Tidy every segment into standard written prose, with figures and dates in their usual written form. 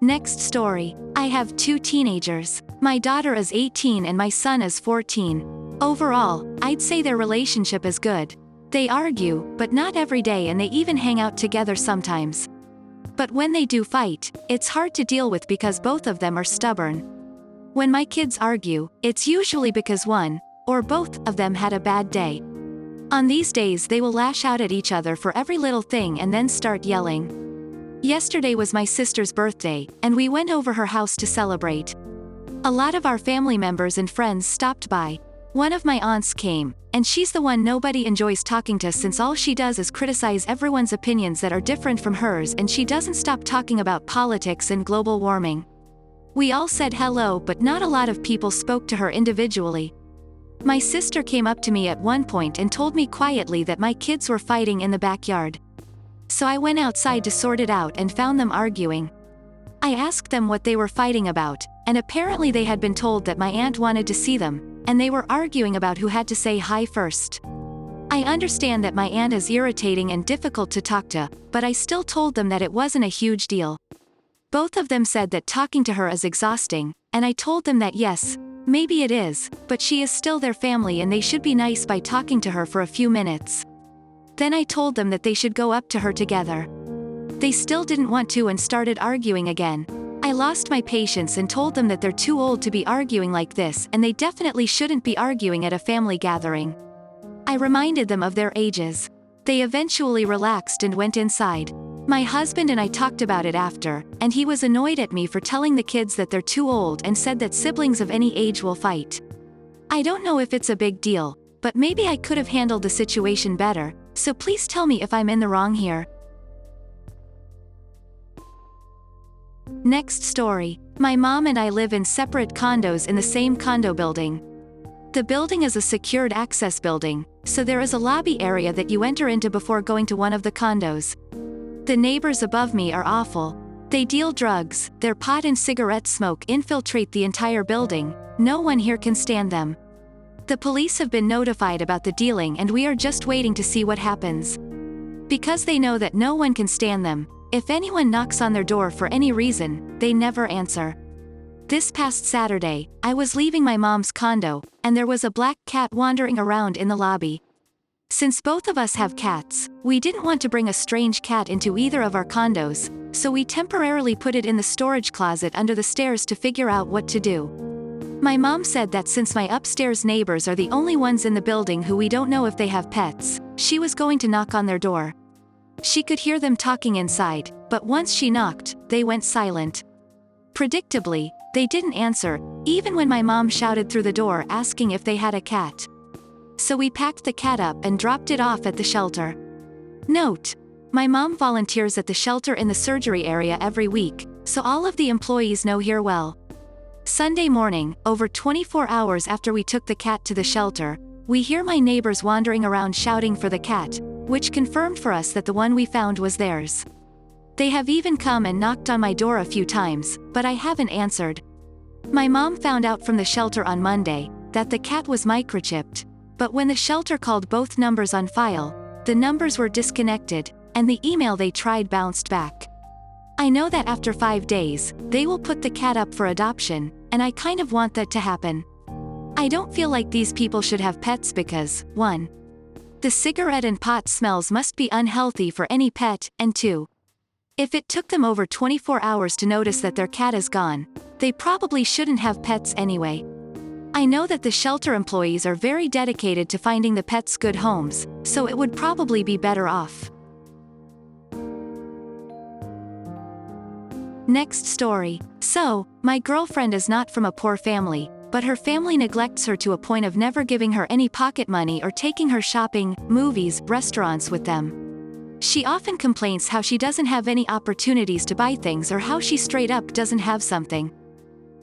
Next story. I have two teenagers. My daughter is 18 and my son is 14. Overall, I'd say their relationship is good. They argue, but not every day, and they even hang out together sometimes. But when they do fight, it's hard to deal with because both of them are stubborn. When my kids argue, it's usually because one, or both, of them had a bad day. On these days they will lash out at each other for every little thing and then start yelling. Yesterday was my sister's birthday, and we went over her house to celebrate. A lot of our family members and friends stopped by. One of my aunts came, and she's the one nobody enjoys talking to since all she does is criticize everyone's opinions that are different from hers, and she doesn't stop talking about politics and global warming. We all said hello, but not a lot of people spoke to her individually. My sister came up to me at one point and told me quietly that my kids were fighting in the backyard. So I went outside to sort it out and found them arguing. I asked them what they were fighting about, and apparently they had been told that my aunt wanted to see them, and they were arguing about who had to say hi first. I understand that my aunt is irritating and difficult to talk to, but I still told them that it wasn't a huge deal. Both of them said that talking to her is exhausting, and I told them that yes, maybe it is, but she is still their family and they should be nice by talking to her for a few minutes. Then I told them that they should go up to her together. They still didn't want to and started arguing again. I lost my patience and told them that they're too old to be arguing like this and they definitely shouldn't be arguing at a family gathering. I reminded them of their ages. They eventually relaxed and went inside. My husband and I talked about it after, and he was annoyed at me for telling the kids that they're too old and said that siblings of any age will fight. I don't know if it's a big deal, but maybe I could have handled the situation better, so please tell me if I'm in the wrong here. Next story. My mom and I live in separate condos in the same condo building. The building is a secured access building, so there is a lobby area that you enter into before going to one of the condos. The neighbors above me are awful. They deal drugs, their pot and cigarette smoke infiltrate the entire building, no one here can stand them. The police have been notified about the dealing and we are just waiting to see what happens. Because they know that no one can stand them, if anyone knocks on their door for any reason, they never answer. This past Saturday, I was leaving my mom's condo, and there was a black cat wandering around in the lobby. Since both of us have cats, we didn't want to bring a strange cat into either of our condos, so we temporarily put it in the storage closet under the stairs to figure out what to do. My mom said that since my upstairs neighbors are the only ones in the building who we don't know if they have pets, she was going to knock on their door. She could hear them talking inside, but once she knocked, they went silent. Predictably, they didn't answer, even when my mom shouted through the door asking if they had a cat. So we packed the cat up and dropped it off at the shelter. Note: my mom volunteers at the shelter in the surgery area every week, so all of the employees know her well. Sunday morning, over 24 hours after we took the cat to the shelter, we hear my neighbors wandering around shouting for the cat, which confirmed for us that the one we found was theirs. They have even come and knocked on my door a few times, but I haven't answered. My mom found out from the shelter on Monday that the cat was microchipped, but when the shelter called both numbers on file, the numbers were disconnected, and the email they tried bounced back. I know that after 5 days, they will put the cat up for adoption, and I kind of want that to happen. I don't feel like these people should have pets because, 1. The cigarette and pot smells must be unhealthy for any pet, and 2. If it took them over 24 hours to notice that their cat is gone, they probably shouldn't have pets anyway. I know that the shelter employees are very dedicated to finding the pets good homes, so it would probably be better off. Next story. So, my girlfriend is not from a poor family, but her family neglects her to a point of never giving her any pocket money or taking her shopping, movies, restaurants with them. She often complains how she doesn't have any opportunities to buy things or how she straight up doesn't have something.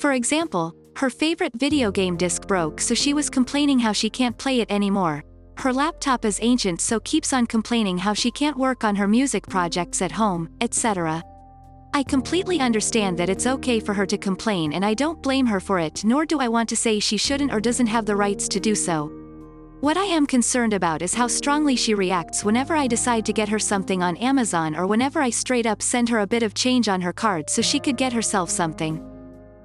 For example, her favorite video game disc broke, so she was complaining how she can't play it anymore. Her laptop is ancient, so keeps on complaining how she can't work on her music projects at home, etc. I completely understand that it's okay for her to complain and I don't blame her for it, nor do I want to say she shouldn't or doesn't have the rights to do so. What I am concerned about is how strongly she reacts whenever I decide to get her something on Amazon or whenever I straight up send her a bit of change on her card so she could get herself something.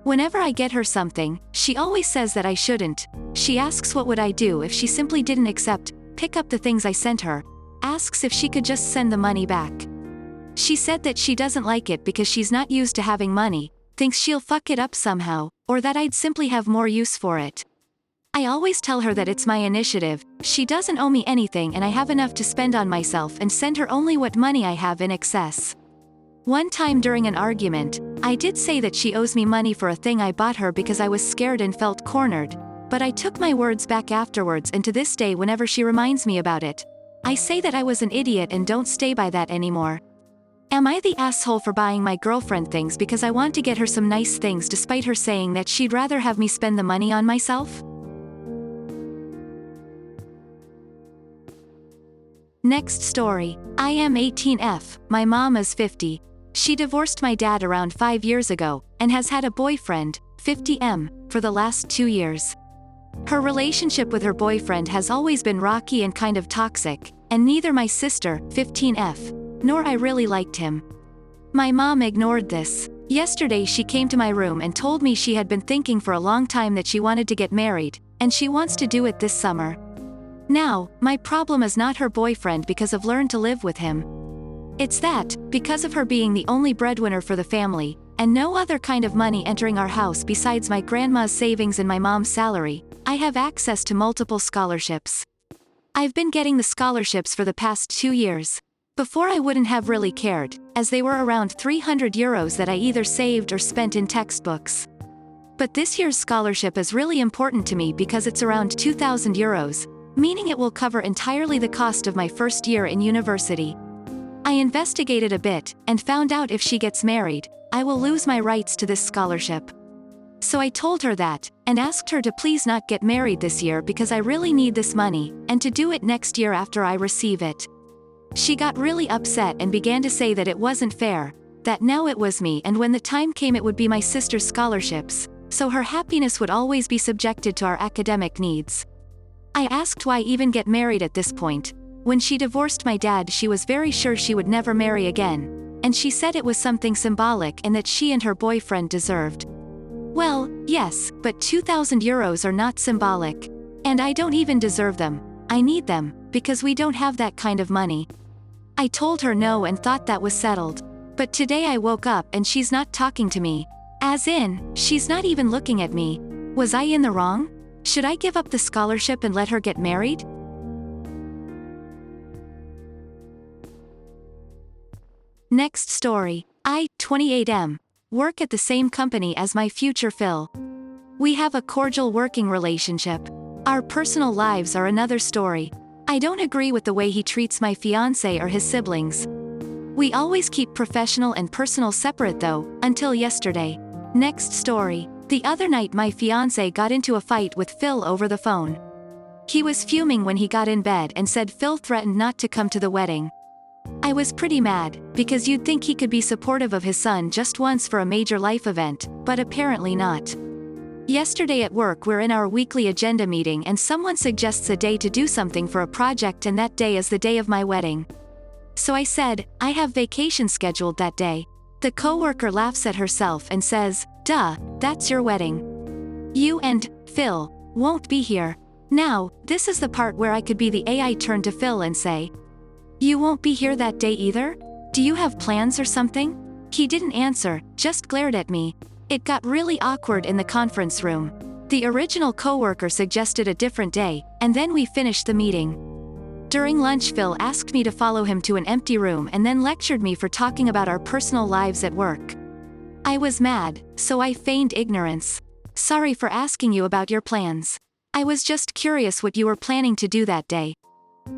Whenever I get her something, she always says that I shouldn't. She asks what would I do if she simply didn't pick up the things I sent her, asks if she could just send the money back. She said that she doesn't like it because she's not used to having money, thinks she'll fuck it up somehow, or that I'd simply have more use for it. I always tell her that it's my initiative, she doesn't owe me anything and I have enough to spend on myself and send her only what money I have in excess. One time during an argument, I did say that she owes me money for a thing I bought her because I was scared and felt cornered, but I took my words back afterwards and to this day whenever she reminds me about it, I say that I was an idiot and don't stay by that anymore. Am I the asshole for buying my girlfriend things because I want to get her some nice things despite her saying that she'd rather have me spend the money on myself? Next story. I am 18F, my mom is 50. She divorced my dad around 5 years ago, and has had a boyfriend, 50M, for the last 2 years. Her relationship with her boyfriend has always been rocky and kind of toxic, and neither my sister, 15F, nor I really liked him. My mom ignored this. Yesterday she came to my room and told me she had been thinking for a long time that she wanted to get married, and she wants to do it this summer. Now, my problem is not her boyfriend because I've learned to live with him. It's that, because of her being the only breadwinner for the family, and no other kind of money entering our house besides my grandma's savings and my mom's salary, I have access to multiple scholarships. I've been getting the scholarships for the past 2 years. Before I wouldn't have really cared, as they were around €300 that I either saved or spent in textbooks. But this year's scholarship is really important to me because it's around €2,000, meaning it will cover entirely the cost of my first year in university. I investigated a bit, and found out if she gets married, I will lose my rights to this scholarship. So I told her that, and asked her to please not get married this year because I really need this money, and to do it next year after I receive it. She got really upset and began to say that it wasn't fair, that now it was me and when the time came it would be my sister's scholarships, so her happiness would always be subjected to our academic needs. I asked why even get married at this point. When she divorced my dad she was very sure she would never marry again, and she said it was something symbolic and that she and her boyfriend deserved. Well, yes, but €2,000 are not symbolic. And I don't even deserve them. I need them, because we don't have that kind of money. I told her no and thought that was settled. But today I woke up and she's not talking to me. As in, she's not even looking at me. Was I in the wrong? Should I give up the scholarship and let her get married? Next story. I, 28M, work at the same company as my future Phil. We have a cordial working relationship. Our personal lives are another story. I don't agree with the way he treats my fiancé or his siblings. We always keep professional and personal separate though, until yesterday. Next story. The other night my fiancé got into a fight with Phil over the phone. He was fuming when he got in bed and said Phil threatened not to come to the wedding. I was pretty mad, because you'd think he could be supportive of his son just once for a major life event, but apparently not. Yesterday at work we're in our weekly agenda meeting and someone suggests a day to do something for a project and that day is the day of my wedding. So I said, I have vacation scheduled that day. The coworker laughs at herself and says, duh, that's your wedding. You and Phil won't be here. Now, this is the part where I could be the AI turn to Phil and say, you won't be here that day either? Do you have plans or something? He didn't answer, just glared at me. It got really awkward in the conference room. The original coworker suggested a different day, and then we finished the meeting. During lunch Phil asked me to follow him to an empty room and then lectured me for talking about our personal lives at work. I was mad, so I feigned ignorance. Sorry for asking you about your plans. I was just curious what you were planning to do that day.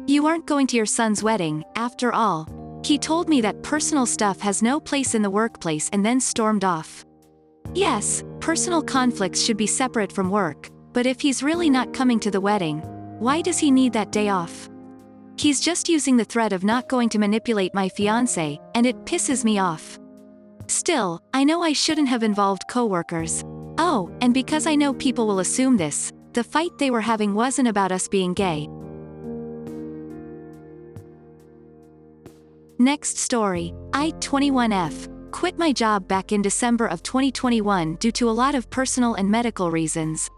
You aren't going to your son's wedding, after all. He told me that personal stuff has no place in the workplace and then stormed off. Yes, personal conflicts should be separate from work, but if he's really not coming to the wedding, why does he need that day off? He's just using the threat of not going to manipulate my fiancé, and it pisses me off. Still, I know I shouldn't have involved coworkers. Oh, and because I know people will assume this, the fight they were having wasn't about us being gay. Next story. I, 21F, quit my job back in December of 2021 due to a lot of personal and medical reasons.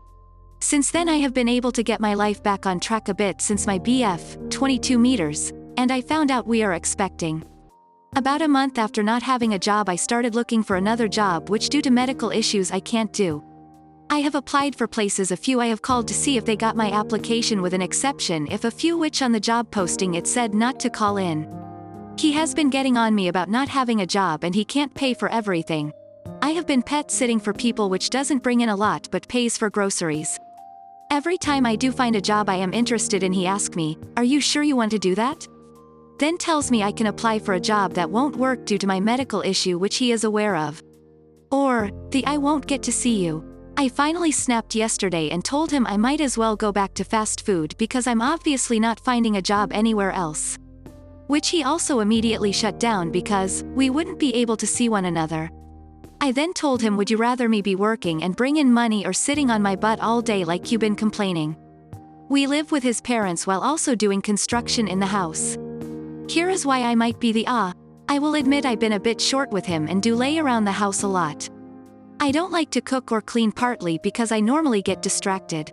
Since then I have been able to get my life back on track a bit since my BF, 22 meters, and I found out we are expecting. About a month after not having a job I started looking for another job which due to medical issues I can't do. I have applied for places, a few I have called to see if they got my application with an exception if a few which on the job posting it said not to call in. He has been getting on me about not having a job and he can't pay for everything. I have been pet sitting for people which doesn't bring in a lot but pays for groceries. Every time I do find a job I am interested in he asks me, "Are you sure you want to do that?" Then tells me I can apply for a job that won't work due to my medical issue which he is aware of. Or, the "I won't get to see you." I finally snapped yesterday and told him I might as well go back to fast food because I'm obviously not finding a job anywhere else. Which he also immediately shut down because we wouldn't be able to see one another. I then told him, "Would you rather me be working and bring in money or sitting on my butt all day like you been complaining?" We live with his parents while also doing construction in the house. Here is why I might be the I will admit I've been a bit short with him and do lay around the house a lot. I don't like to cook or clean partly because I normally get distracted.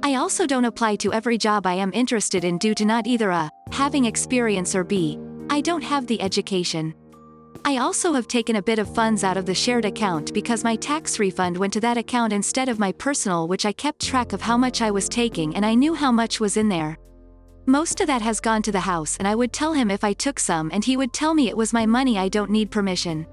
I also don't apply to every job I am interested in due to not either having experience or b, I don't have the education. I also have taken a bit of funds out of the shared account because my tax refund went to that account instead of my personal, which I kept track of how much I was taking and I knew how much was in there. Most of that has gone to the house and I would tell him if I took some and he would tell me it was my money, I don't need permission.